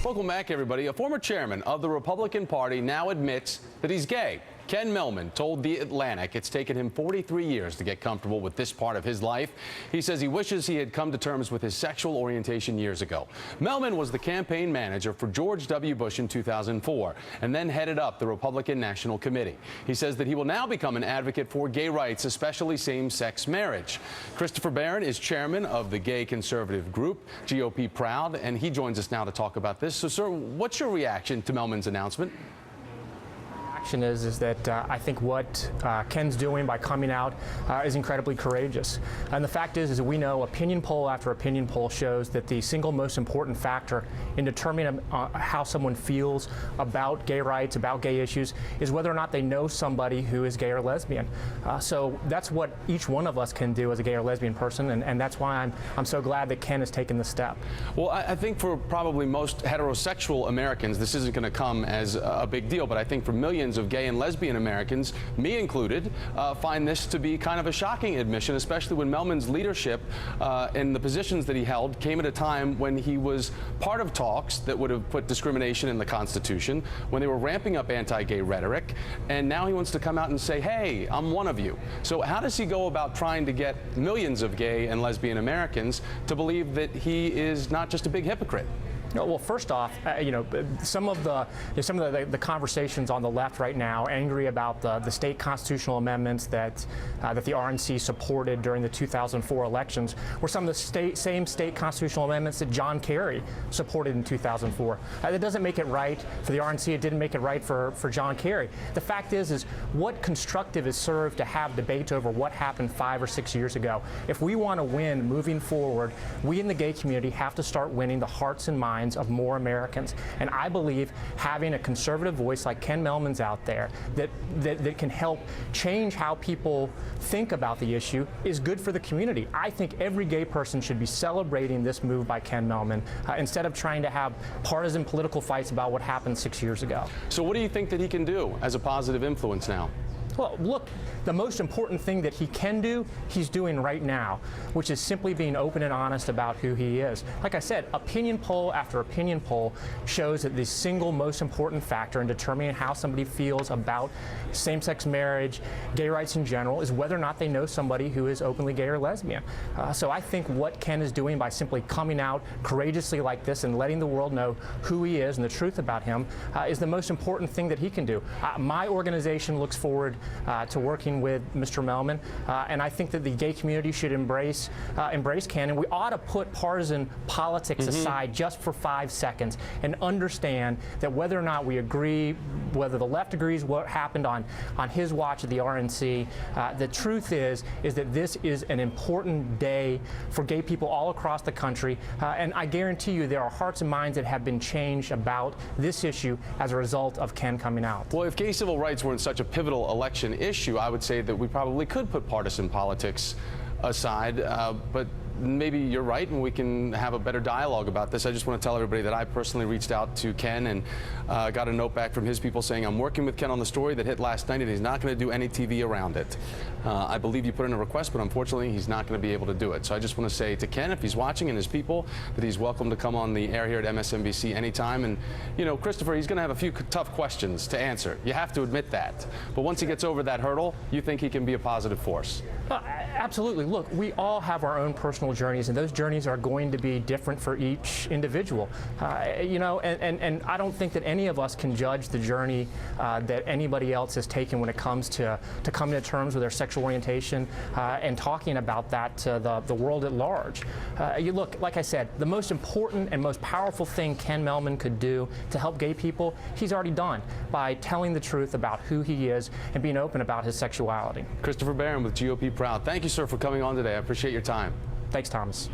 Welcome back, everybody. A former chairman of the Republican Party now admits that he's gay. Ken Mehlman told The Atlantic it's taken him 43 years to get comfortable with this part of his life. He says he wishes he had come to terms with his sexual orientation years ago. Mehlman was the campaign manager for George W. Bush in 2004 and then headed up the Republican National Committee. He says that he will now become an advocate for gay rights, especially same-sex marriage. Christopher Barron is chairman of the gay conservative group, GOProud, and he joins us now to talk about this. So, sir, what's your reaction to Mehlman's announcement? Is that I think what Ken's doing by coming out is incredibly courageous. And the fact is that we know opinion poll after opinion poll shows that the single most important factor in determining how someone feels about gay rights, about gay issues, is whether or not they know somebody who is gay or lesbian. So that's what each one of us can do as a gay or lesbian person, and that's why I'm so glad that Ken has taken the step. Well, I think for probably most heterosexual Americans, this isn't going to come as a big deal, but I think for millions of gay and lesbian Americans, me included, find this to be kind of a shocking admission, especially when Mehlman's leadership and the positions that he held came at a time when he was part of talks that would have put discrimination in the Constitution, when they were ramping up anti-gay rhetoric, and now he wants to come out and say, hey, I'm one of you. So how does he go about trying to get millions of gay and lesbian Americans to believe that he is not just a big hypocrite? No, well, first off, some of the conversations on the left right now, angry about the state constitutional amendments that the RNC supported during the 2004 elections, were some of the same state constitutional amendments that John Kerry supported in 2004. That doesn't make it right for the RNC. It didn't make it right for John Kerry. The fact is what constructive is served to have debate over what happened 5 or 6 years ago. If we want to win moving forward, we in the gay community have to start winning the hearts and minds of more Americans. And I believe having a conservative voice like Ken Mehlman's out there that can help change how people think about the issue is good for the community. I think every gay person should be celebrating this move by Ken Mehlman instead of trying to have partisan political fights about what happened 6 years ago. So what do you think that he can do as a positive influence now? Well, look, the most important thing that he can do, he's doing right now, which is simply being open and honest about who he is. Like I said, opinion poll after opinion poll shows that the single most important factor in determining how somebody feels about same-sex marriage, gay rights in general, is whether or not they know somebody who is openly gay or lesbian. So I think what Ken is doing by simply coming out courageously like this and letting the world know who he is and the truth about him is the most important thing that he can do. My organization looks forward to working with Mr. Mehlman, and I think that the gay community should embrace Ken, and we ought to put partisan politics aside just for 5 seconds and understand that whether or not we agree, whether the left agrees what happened on his watch at the RNC, the truth is that this is an important day for gay people all across the country, and I guarantee you there are hearts and minds that have been changed about this issue as a result of Ken coming out. Well, if gay civil rights weren't such a pivotal election issue, I would say that we probably could put partisan politics aside, but maybe you're right and we can have a better dialogue about this. I just want to tell everybody that I personally reached out to Ken and got a note back from his people saying, I'm working with Ken on the story that hit last night and he's not going to do any TV around it. I believe you put in a request, but unfortunately he's not going to be able to do it. So I just want to say to Ken, if he's watching, and his people, that he's welcome to come on the air here at MSNBC anytime. And, you know, Christopher, he's going to have a few tough questions to answer. You have to admit that. But once he gets over that hurdle, you think he can be a positive force? Absolutely. Look, we all have our own personal journeys, and those journeys are going to be different for each individual. And I don't think that any of us can judge the journey that anybody else has taken when it comes to coming to terms with their sexual orientation and talking about that to the world at large. Look, like I said, the most important and most powerful thing Ken Mehlman could do to help gay people, he's already done by telling the truth about who he is and being open about his sexuality. Christopher Barron with GOProud. Thank you, sir, for coming on today. I appreciate your time. Thanks, Thomas.